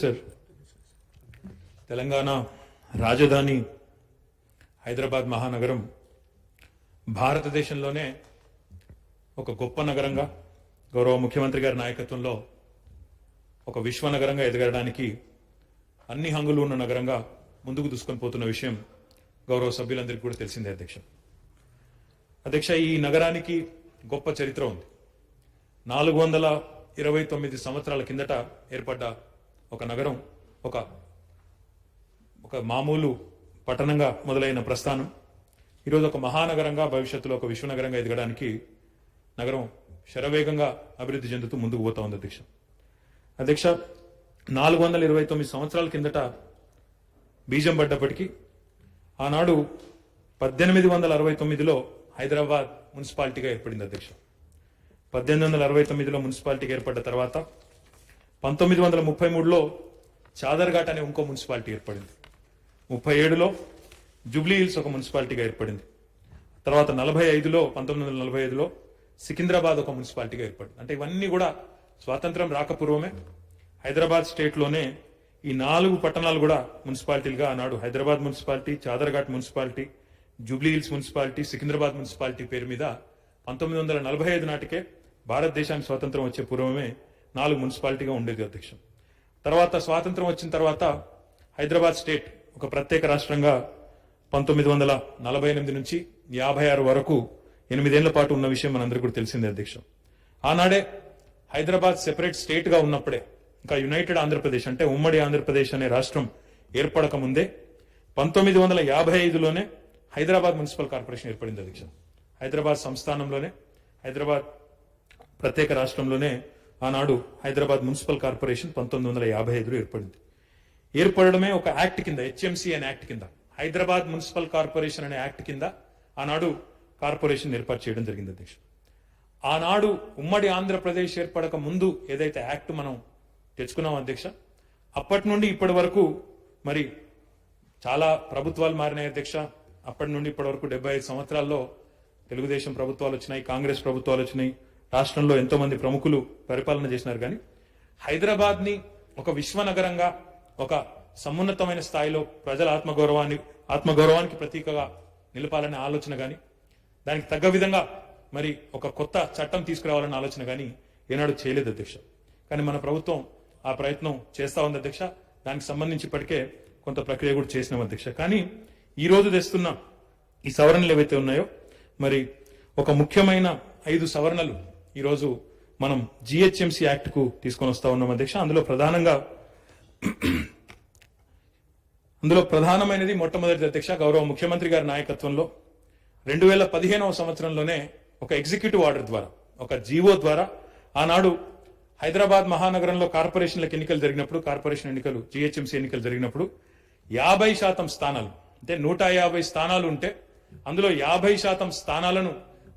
Sir, Telangana రాజధాని హైదరాబాద్ మహానగరం భారతదేశంలోనే ఒక గొప్ప నగరంగా గౌరవ ముఖ్యమంత్రి గారి నాయకత్వంలో ఒక విశ్వనగరంగా ఎదగడానికి అన్ని హంగులు ఉన్న నగరంగా ముందుకు దూసుకొని పోతున్న విషయం గౌరవ సభ్యులందరికీ కూడా తెలిసిందే అధ్యక్ష. ఈ నగరానికి గొప్ప చరిత్ర ఉంది. 429 సంవత్సరాల కిందట ఏర్పడ్డ ఒక నగరం, ఒక మామూలు పట్టణంగా మొదలైన ప్రస్థానం ఈరోజు ఒక మహానగరంగా, భవిష్యత్తులో ఒక విశ్వనగరంగా ఎదగడానికి నగరం శరవేగంగా అభివృద్ధి చెందుతూ ముందుకు పోతా ఉంది అధ్యక్ష. 429 సంవత్సరాల కిందట బీజం పడ్డప్పటికీ ఆనాడు 1869లో హైదరాబాద్ మున్సిపాలిటీగా ఏర్పడింది అధ్యక్ష. 1869లో మున్సిపాలిటీగా ఏర్పడ్డ తర్వాత 1933లో చాదర్ఘాట్ అనే ఇంకో మున్సిపాలిటీ ఏర్పడింది. 37లో జూబ్లీ హిల్స్ ఒక మున్సిపాలిటీగా ఏర్పడింది. తర్వాత 1945లో సికింద్రాబాద్ ఒక మున్సిపాలిటీగా ఏర్పడింది. అంటే ఇవన్నీ కూడా స్వాతంత్రం రాకపూర్వమే హైదరాబాద్ స్టేట్లోనే ఈ 4 పట్టణాలు కూడా మున్సిపాలిటీలుగా ఆనాడు Hyderabad municipality, Chaderghat municipality, Jubilee Hills municipality, Secunderabad municipality పేరు మీద 1945 నాటికే భారతదేశానికి స్వాతంత్రం వచ్చే పూర్వమే 4 మున్సిపాలిటీగా ఉండేది అధ్యక్ష. తర్వాత స్వాతంత్రం వచ్చిన తర్వాత హైదరాబాద్ స్టేట్ ఒక ప్రత్యేక రాష్ట్రంగా 1948 నుంచి 56 వరకు 8 ఏళ్ల పాటు ఉన్న విషయం మనందరికీ కూడా తెలిసిందే అధ్యక్ష. ఆనాడే హైదరాబాద్ సెపరేట్ స్టేట్ గా ఉన్నప్పుడే, ఇంకా యునైటెడ్ ఆంధ్రప్రదేశ్ అంటే ఉమ్మడి ఆంధ్రప్రదేశ్ అనే రాష్ట్రం ఏర్పడక ముందే 1955లోనే హైదరాబాద్ మున్సిపల్ కార్పొరేషన్ ఏర్పడింది అధ్యక్ష. హైదరాబాద్ సంస్థానంలోనే, హైదరాబాద్ ప్రత్యేక రాష్ట్రంలోనే ఆనాడు హైదరాబాద్ మున్సిపల్ కార్పొరేషన్ 1955లో ఏర్పడింది. ఏర్పడమే ఒక యాక్ట్ కింద, హెచ్ఎంసీ అనే యాక్ట్ కింద, హైదరాబాద్ మున్సిపల్ కార్పొరేషన్ అనే యాక్ట్ కింద ఆనాడు కార్పొరేషన్ ఏర్పాటు చేయడం జరిగింది అధ్యక్ష. ఆనాడు ఉమ్మడి ఆంధ్రప్రదేశ్ ఏర్పడక ముందు ఏదైతే యాక్ట్ మనం తెచ్చుకున్నాం అధ్యక్ష, అప్పటి నుండి ఇప్పటి వరకు మరి చాలా ప్రభుత్వాలు మారినాయి అధ్యక్ష. అప్పటి నుండి ఇప్పటి వరకు 75 సంవత్సరాల్లో తెలుగుదేశం ప్రభుత్వాలు వచ్చినాయి, కాంగ్రెస్ ప్రభుత్వాలు వచ్చినాయి, రాష్ట్రంలో ఎంతో మంది ప్రముఖులు పరిపాలన చేసినారు. కానీ హైదరాబాద్ ని ఒక విశ్వనగరంగా, ఒక సమున్నతమైన స్థాయిలో ప్రజల ఆత్మగౌరవానికి ప్రతీకగా నిలపాలనే ఆలోచన కానీ, దానికి తగ్గ విధంగా మరి ఒక కొత్త చట్టం తీసుకురావాలన్న ఆలోచన కానీ ఏనాడు చేయలేదు అధ్యక్ష. కానీ మన ప్రభుత్వం ఆ ప్రయత్నం చేస్తా ఉంది అధ్యక్ష. దానికి సంబంధించి ఇప్పటికే కొంత ప్రక్రియ కూడా చేసినాం అధ్యక్ష. కానీ ఈ రోజు తెస్తున్న ఈ సవరణలు ఏవైతే ఉన్నాయో, మరి ఒక ముఖ్యమైన 5 సవరణలు ఈరోజు మనం జిహెచ్ఎంసీ యాక్ట్ కు తీసుకొని వస్తా ఉన్నాం అధ్యక్ష. అందులో ప్రధానమైనది మొట్టమొదటి అధ్యక్ష, గౌరవ ముఖ్యమంత్రి గారి నాయకత్వంలో 2015వ సంవత్సరంలోనే ఒక ఎగ్జిక్యూటివ్ ఆర్డర్ ద్వారా, ఒక జీవో ద్వారా ఆనాడు హైదరాబాద్ మహానగరంలో కార్పొరేషన్లకు ఎన్నికలు జరిగినప్పుడు, కార్పొరేషన్ ఎన్నికలు జిహెచ్ఎంసీ ఎన్నికలు జరిగినప్పుడు 50% స్థానాలు, అంటే 150 స్థానాలు ఉంటే అందులో 50% స్థానాలను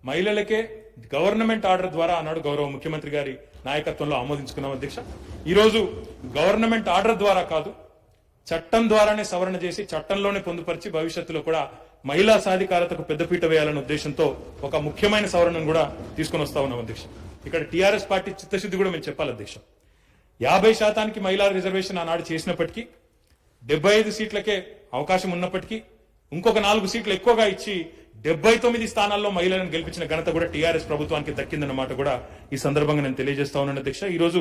మహిళలకే గవర్నమెంట్ ఆర్డర్ ద్వారా ఆనాడు గౌరవ ముఖ్యమంత్రి గారి నాయకత్వంలో ఆమోదించుకున్నాం అధ్యక్ష. ఈరోజు గవర్నమెంట్ ఆర్డర్ ద్వారా కాదు, చట్టం ద్వారానే సవరణ చేసి చట్టంలోనే పొందుపరిచి భవిష్యత్తులో కూడా మహిళా సాధికారతకు పెద్దపీట వేయాలనే ఉద్దేశంతో ఒక ముఖ్యమైన సవరణను కూడా తీసుకొని వస్తా ఉన్నాం అధ్యక్ష. ఇక్కడ టీఆర్ఎస్ పార్టీ చిత్తశుద్ధి కూడా మేము చెప్పాలి అధ్యక్ష. 50% మహిళా రిజర్వేషన్ ఆనాడు చేసినప్పటికీ, 75 సీట్లకే అవకాశం ఉన్నప్పటికీ ఇంకొక 4 సీట్లు ఎక్కువగా ఇచ్చి 79 స్థానాల్లో మహిళలను గెలిపించిన ఘనత కూడా టీఆర్ఎస్ ప్రభుత్వానికి దక్కిందన్నమాట కూడా ఈ సందర్భంగా నేను తెలియజేస్తా ఉన్నాను అధ్యక్ష. ఈ రోజు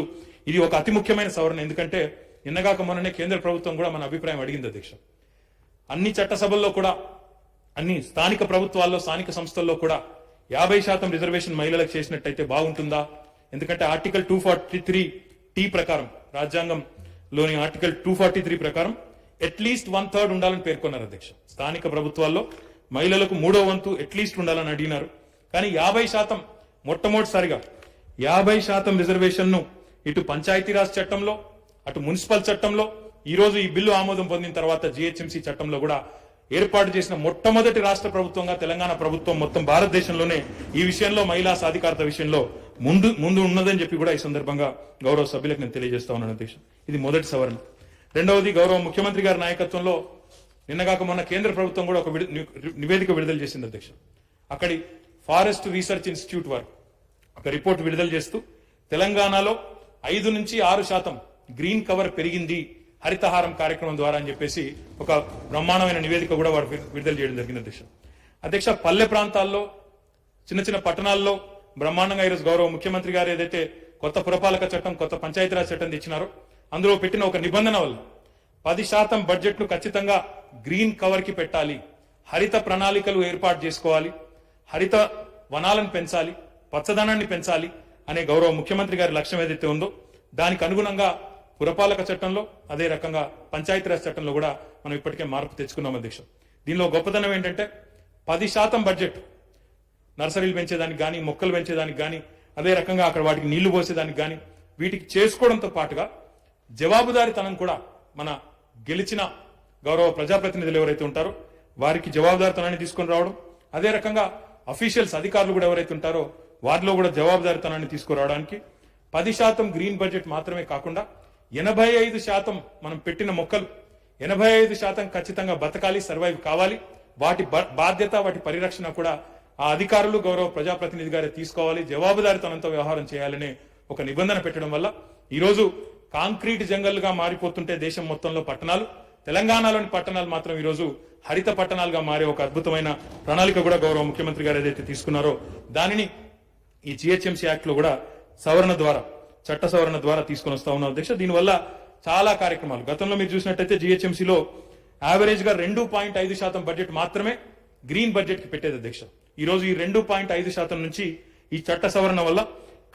ఇది ఒక అతి ముఖ్యమైన సవరణ. ఎందుకంటే నిన్నగాక మొన్ననే కేంద్ర ప్రభుత్వం కూడా మన అభిప్రాయం అడిగింది అధ్యక్ష. అన్ని చట్టసభల్లో కూడా, అన్ని స్థానిక ప్రభుత్వాల్లో, స్థానిక సంస్థల్లో కూడా 50% రిజర్వేషన్ మహిళలకు చేసినట్టయితే బాగుంటుందా? ఎందుకంటే ఆర్టికల్ 243T ప్రకారం, రాజ్యాంగంలోని ఆర్టికల్ 243 ప్రకారం అట్లీస్ట్ 1/3 ఉండాలని పేర్కొన్నారు అధ్యక్ష. స్థానిక ప్రభుత్వాల్లో మహిళలకు 3వ వంతు అట్లీస్ట్ ఉండాలని అడిగినారు. కానీ 50% మొట్టమొదటిసారిగా 50% రిజర్వేషన్ ను ఇటు పంచాయతీరాజ్ చట్టంలో, అటు మున్సిపల్ చట్టంలో, ఈ రోజు ఈ బిల్లు ఆమోదం పొందిన తర్వాత జిహెచ్ఎంసీ చట్టంలో కూడా ఏర్పాటు చేసిన మొట్టమొదటి రాష్ట్ర ప్రభుత్వంగా తెలంగాణ ప్రభుత్వం మొత్తం భారతదేశంలోనే ఈ విషయంలో, మహిళా సాధికారత విషయంలో ముందు ఉన్నదని చెప్పి కూడా ఈ సందర్భంగా గౌరవ సభ్యులకు నేను తెలియజేస్తా ఉన్నాను అధ్యక్ష. ఇది మొదటి సవరణ. రెండవది, గౌరవ ముఖ్యమంత్రి గారి నాయకత్వంలో నిన్నగాక మొన్న కేంద్ర ప్రభుత్వం కూడా ఒక నివేదిక విడుదల చేసింది అధ్యక్ష. అక్కడి ఫారెస్ట్ రీసెర్చ్ ఇన్స్టిట్యూట్ వారు ఒక రిపోర్ట్ విడుదల చేస్తూ తెలంగాణలో 5 నుంచి 6% గ్రీన్ కవర్ పెరిగింది హరితహారం కార్యక్రమం ద్వారా అని చెప్పేసి ఒక బ్రహ్మాండమైన నివేదిక కూడా వారు విడుదల చేయడం జరిగింది అధ్యక్ష పల్లె ప్రాంతాల్లో చిన్న చిన్న పట్టణాల్లో బ్రహ్మాండంగా ఈరోజు గౌరవ ముఖ్యమంత్రి గారు ఏదైతే కొత్త పురపాలక చట్టం కొత్త పంచాయతీరాజ్ చట్టం తెచ్చినారో అందులో పెట్టిన ఒక నిబంధన వల్ల 10% బడ్జెట్ ను ఖచ్చితంగా గ్రీన్ కవర్ కి పెట్టాలి, హరిత ప్రణాళికలు ఏర్పాటు చేసుకోవాలి, హరిత వనాలను పెంచాలి, పచ్చదనాన్ని పెంచాలి అనే గౌరవ ముఖ్యమంత్రి గారి లక్ష్యం ఏదైతే ఉందో దానికి అనుగుణంగా పురపాలక చట్టంలో అదే రకంగా పంచాయతీరాజ్ చట్టంలో కూడా మనం ఇప్పటికే మార్పు తెచ్చుకున్నాం అధ్యక్ష. దీనిలో గొప్పతనం ఏంటంటే 10% బడ్జెట్ నర్సరీలు పెంచేదానికి కానీ మొక్కలు పెంచేదానికి కానీ అదే రకంగా అక్కడ వాటికి నీళ్లు పోసేదానికి కానీ వీటికి చేసుకోవడంతో పాటుగా జవాబుదారీతనం కూడా మన గెలిచిన గౌరవ ప్రజాప్రతినిధులు ఎవరైతే ఉంటారో వారికి జవాబుదారీతనాన్ని తీసుకొని రావడం, అదే రకంగా అఫీషియల్స్ అధికారులు కూడా ఎవరైతే ఉంటారో వారిలో కూడా జవాబుదారీతనాన్ని తీసుకురావడానికి 10% గ్రీన్ బడ్జెట్ మాత్రమే కాకుండా 85% మనం పెట్టిన మొక్కలు 85% ఖచ్చితంగా బతకాలి, సర్వైవ్ కావాలి, వాటి బాధ్యత వాటి పరిరక్షణ కూడా ఆ అధికారులు గౌరవ ప్రజాప్రతినిధి గారే తీసుకోవాలి, జవాబుదారీతనంతో వ్యవహారం చేయాలనే ఒక నిబంధన పెట్టడం వల్ల ఈరోజు కాంక్రీట్ జంగల్గా మారిపోతుంటే దేశం మొత్తంలో పట్టణాలు, తెలంగాణలోని పట్టణాలు మాత్రం ఈరోజు హరిత పట్టణాలుగా మారే ఒక అద్భుతమైన ప్రణాళిక కూడా గౌరవ ముఖ్యమంత్రి గారు ఏదైతే తీసుకున్నారో దానిని ఈ జిహెచ్ఎంసీ యాక్ట్ లో కూడా సవరణ ద్వారా చట్ట సవరణ ద్వారా తీసుకుని వస్తా ఉన్నాం అధ్యక్ష. దీనివల్ల చాలా కార్యక్రమాలు గతంలో మీరు చూసినట్టయితే జిహెచ్ఎంసీలో యావరేజ్ గా 2.5% బడ్జెట్ మాత్రమే గ్రీన్ బడ్జెట్ కి పెట్టేది అధ్యక్ష. ఈ రోజు ఈ 2.5% నుంచి ఈ చట్ట సవరణ వల్ల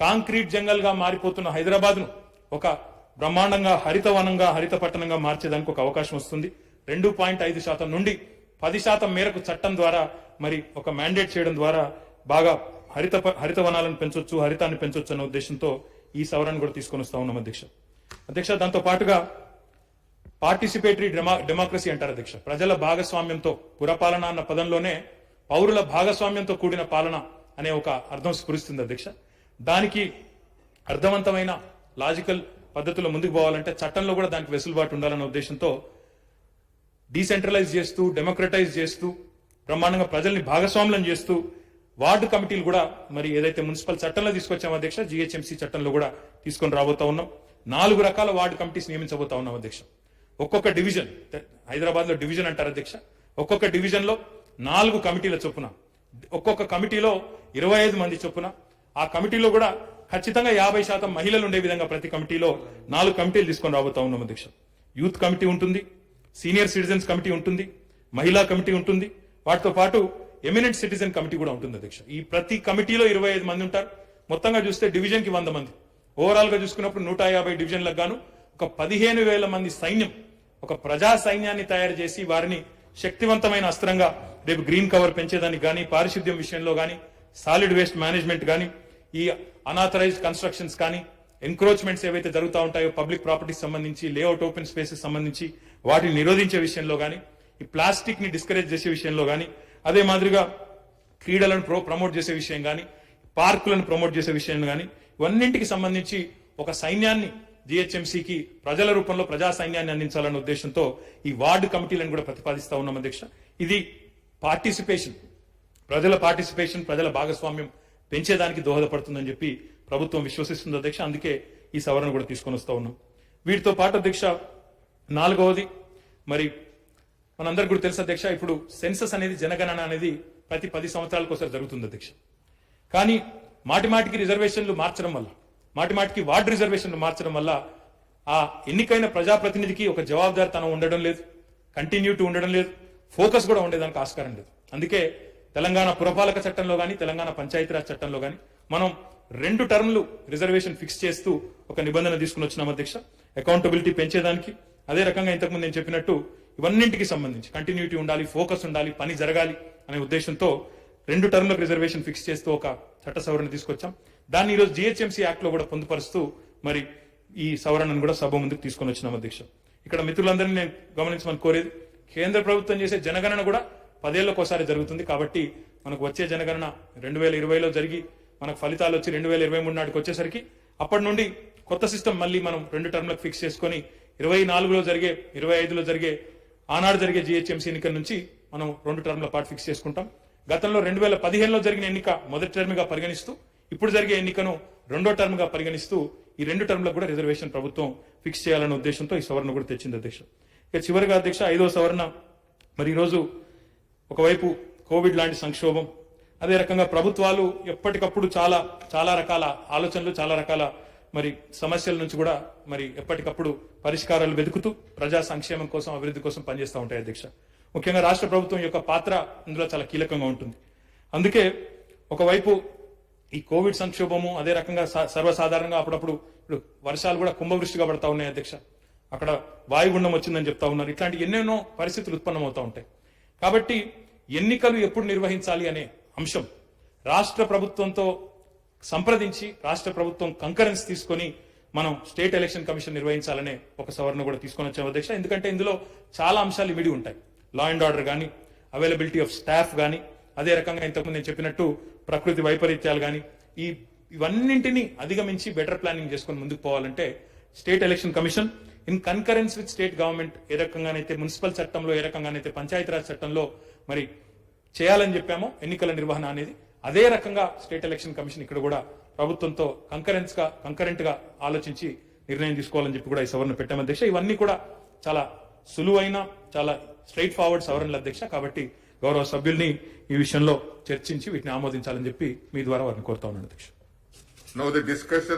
కాంక్రీట్ జంగల్ గా మారిపోతున్న హైదరాబాద్ ను ఒక బ్రహ్మాండంగా హరిత వనంగా హరిత పట్టణంగా మార్చేదానికి ఒక అవకాశం వస్తుంది. 2.5% నుండి 10% మేరకు చట్టం ద్వారా మరి ఒక మ్యాండేట్ చేయడం ద్వారా బాగా హరిత వనాలను పెంచొచ్చు, హరితాన్ని పెంచొచ్చు అనే ఉద్దేశంతో ఈ సవరణ కూడా తీసుకొని వస్తా ఉన్నాం అధ్యక్ష. దాంతో పాటుగా పార్టిసిపేటరీ డెమోక్రసీ అంటారు అధ్యక్ష. ప్రజల భాగస్వామ్యంతో పురపాలన అన్న పదంలోనే పౌరుల భాగస్వామ్యంతో కూడిన పాలన అనే ఒక అర్థం స్ఫురిస్తుంది అధ్యక్ష. దానికి అర్థవంతమైన లాజికల్ పద్ధతిలో ముందుకు పోవాలంటే చట్టంలో కూడా దానికి వెసులుబాటు ఉండాలన్న ఉద్దేశంతో డీసెంట్రలైజ్ చేస్తూ డెమోక్రటైజ్ చేస్తూ బ్రహ్మాండంగా ప్రజల్ని భాగస్వామ్యం చేస్తూ వార్డు కమిటీలు కూడా మరి ఏదైతే మున్సిపల్ చట్టంలో తీసుకొచ్చామో అధ్యక్ష జిహెచ్ఎంసీ చట్టంలో కూడా తీసుకొని రాబోతా ఉన్నాం. 4 రకాల వార్డు కమిటీస్ నియమించబోతా ఉన్నాం అధ్యక్ష. ఒక్కొక్క డివిజన్, హైదరాబాద్ లో డివిజన్ అంటారు అధ్యక్ష, ఒక్కొక్క డివిజన్ లో 4 కమిటీల చొప్పున, ఒక్కొక్క కమిటీలో 25 మంది చొప్పున, ఆ కమిటీలో కూడా ఖచ్చితంగా 50% మహిళలు ఉండే విధంగా ప్రతి కమిటీలో 4 కమిటీలు తీసుకొని రాబోతా ఉన్నాం అధ్యక్ష. యూత్ కమిటీ ఉంటుంది, సీనియర్ సిటిజన్స్ కమిటీ ఉంటుంది, మహిళా కమిటీ ఉంటుంది, వాటితో పాటు ఎమినెంట్ సిటిజన్ కమిటీ కూడా ఉంటుంది అధ్యక్ష. ఈ ప్రతి కమిటీలో 25 మంది ఉంటారు. మొత్తంగా చూస్తే డివిజన్ కి 100 మంది, ఓవరాల్ గా చూసుకున్నప్పుడు 150 డివిజన్లకు గాను ఒక 15,000 మంది సైన్యం, ఒక ప్రజా సైన్యాన్ని తయారు చేసి వారిని శక్తివంతమైన అస్త్రంగా రేపు గ్రీన్ కవర్ పెంచేదానికి గానీ, పారిశుద్ధ్యం విషయంలో గానీ, సాలిడ్ వేస్ట్ మేనేజ్మెంట్ గానీ, ఈ అనాథరైజ్డ్ కన్స్ట్రక్షన్స్ కానీ, ఎంక్రోచ్మెంట్స్ ఏవైతే జరుగుతూ ఉంటాయో పబ్లిక్ ప్రాపర్టీస్ సంబంధించి, లేఅవుట్ ఓపెన్ స్పేసెస్ సంబంధించి వాటిని నిరోధించే విషయంలో గానీ, ఈ ప్లాస్టిక్ ని డిస్కరేజ్ చేసే విషయంలో గానీ, అదే మాదిరిగా క్రీడలను ప్రమోట్ చేసే విషయం గానీ, పార్కులను ప్రమోట్ చేసే విషయం గానీ, ఇవన్నింటికి సంబంధించి ఒక సైన్యాన్ని జిహెచ్ఎంసీకి ప్రజల రూపంలో ప్రజా సైన్యాన్ని అందించాలన్న ఉద్దేశంతో ఈ వార్డు కమిటీలను కూడా ప్రతిపాదిస్తా ఉన్నాం అధ్యక్ష. ఇది పార్టిసిపేషన్, ప్రజల పార్టిసిపేషన్, ప్రజల భాగస్వామ్యం పెంచేదానికి దోహదపడుతుందని చెప్పి ప్రభుత్వం విశ్వసిస్తుంది అధ్యక్ష. అందుకే ఈ సవరణ కూడా తీసుకొని వస్తా ఉన్నాం. వీటితో పాటు అధ్యక్ష 4వది మరి మనందరికి కూడా తెలుసు అధ్యక్ష, ఇప్పుడు సెన్సస్ అనేది జనగణన అనేది ప్రతి 10 సంవత్సరాలకు ఒకసారి జరుగుతుంది అధ్యక్ష. కానీ మాటిమాటికి రిజర్వేషన్లు మార్చడం వల్ల, మాటిమాటికి వార్డు రిజర్వేషన్లు మార్చడం వల్ల ఆ ఎన్నికైన ప్రజాప్రతినిధికి ఒక జవాబుదారితనం ఉండడం లేదు, కంటిన్యూటీ ఉండడం లేదు, ఫోకస్ కూడా ఉండేదానికి ఆస్కారం లేదు. అందుకే తెలంగాణ పురపాలక చట్టంలో గానీ, తెలంగాణ పంచాయతీరాజ్ చట్టంలో గానీ మనం 2 టర్మ్లు రిజర్వేషన్ ఫిక్స్ చేస్తూ ఒక నిబంధన తీసుకుని వచ్చినాం అధ్యక్ష. అకౌంటబిలిటీ పెంచేదానికి, అదే రకంగా ఇంతకుముందు నేను చెప్పినట్టు ఇవన్నింటికి సంబంధించి కంటిన్యూటీ ఉండాలి, ఫోకస్ ఉండాలి, పని జరగాలి అనే ఉద్దేశంతో 2 టర్మ్లకు రిజర్వేషన్ ఫిక్స్ చేస్తూ ఒక చట్ట సవరణ తీసుకొచ్చాం. దాన్ని ఈరోజు జిహెచ్ఎంసీ యాక్ట్ లో కూడా పొందుపరుస్తూ మరి ఈ సవరణను కూడా సభ ముందుకు తీసుకొని వచ్చినాం అధ్యక్ష. ఇక్కడ మిత్రులందరినీ నేను గమనించమని కోరేది, కేంద్ర ప్రభుత్వం చేసే జనగణన కూడా 10 ఏళ్లకు ఒకసారి జరుగుతుంది. కాబట్టి మనకు వచ్చే జనగణన 2020లో జరిగి మనకు ఫలితాలు వచ్చి 2023 నాటికి వచ్చేసరికి అప్పటి నుండి కొత్త సిస్టమ్ మళ్ళీ మనం 2 టర్మ్లకు ఫిక్స్ చేసుకొని 24లో జరిగే, 25లో జరిగే, ఆనాడు జరిగే జిహెచ్ఎంసీ ఎన్నికల నుంచి మనం 2 టర్మ్ల పాటు ఫిక్స్ చేసుకుంటాం. గతంలో 2015లో జరిగిన ఎన్నిక మొదటి టర్మ్ గా పరిగణిస్తూ, ఇప్పుడు జరిగే ఎన్నికను 2వ టర్మ్ గా పరిగణిస్తూ ఈ 2 టర్మ్లకు కూడా రిజర్వేషన్ ప్రభుత్వం ఫిక్స్ చేయాలనే ఉద్దేశంతో ఈ సవరణ కూడా తెచ్చింది అధ్యక్ష. ఇక చివరిగా అధ్యక్ష 5వ సవరణ, మరి ఈరోజు ఒకవైపు కోవిడ్ లాంటి సంక్షోభం, అదే రకంగా ప్రభుత్వాలు ఎప్పటికప్పుడు చాలా రకాల ఆలోచనలు, చాలా రకాల మరి సమస్యల నుంచి కూడా మరి ఎప్పటికప్పుడు పరిష్కారాలు వెతుకుతూ ప్రజా సంక్షేమం కోసం, అభివృద్ధి కోసం పనిచేస్తూ ఉంటాయి అధ్యక్ష. ముఖ్యంగా రాష్ట్ర ప్రభుత్వం యొక్క పాత్ర ఇందులో చాలా కీలకంగా ఉంటుంది. అందుకే ఒకవైపు ఈ కోవిడ్ సంక్షోభము, అదే రకంగా సర్వసాధారణంగా అప్పుడప్పుడు ఇప్పుడు వర్షాలు కూడా కుంభవృష్టిగా పడతా ఉన్నాయి అధ్యక్ష. అక్కడ వాయుగుండం వచ్చిందని చెప్తా ఉన్నారు. ఇట్లాంటి ఎన్నెన్నో పరిస్థితులు ఉత్పన్నమవుతా ఉంటాయి. కాబట్టి ఎన్నికలు ఎప్పుడు నిర్వహించాలి అనే అంశం రాష్ట్ర ప్రభుత్వంతో సంప్రదించి రాష్ట్ర ప్రభుత్వం కంకరెన్స్ తీసుకొని మనం స్టేట్ ఎలక్షన్ కమిషన్ నిర్వహించాలనే ఒక సవరణ కూడా తీసుకొని వచ్చాం అధ్యక్ష. ఎందుకంటే ఇందులో చాలా అంశాలు ఇమిడి ఉంటాయి. లా అండ్ ఆర్డర్ కానీ, అవైలబిలిటీ ఆఫ్ స్టాఫ్ కానీ, అదే రకంగా ఇంతకుముందు నేను చెప్పినట్టు ప్రకృతి వైపరీత్యాలు కానీ, ఇవన్నింటినీ అధిగమించి బెటర్ ప్లానింగ్ చేసుకొని ముందుకు పోవాలంటే state election commission in concurrence with state government ఏ రకంగానైతే మున్సిపల్ చట్టంలో, ఏ రకంగానైతే పంచాయతీరాజ్ చట్టంలో మరి చేయాలని చెప్పామో ఎన్నికల నిర్వహణ అనేది, అదే రకంగా స్టేట్ ఎలక్షన్ కమిషన్ ఇక్కడ కూడా ప్రభుత్వంతో కంకరెంట్ గా ఆలోచించి నిర్ణయం తీసుకోవాలని చెప్పి కూడా ఈ సవరణ పెట్టాము అధ్యక్ష. ఇవన్నీ కూడా చాలా సులువైన, చాలా స్ట్రైట్ ఫార్వర్డ్ సవరణలు అధ్యక్ష. కాబట్టి గౌరవ సభ్యుల్ని ఈ విషయంలో చర్చించి వీటిని ఆమోదించాలని చెప్పి మీ ద్వారా వారిని కోరుతా ఉన్నాను అధ్యక్ష. Now the discussion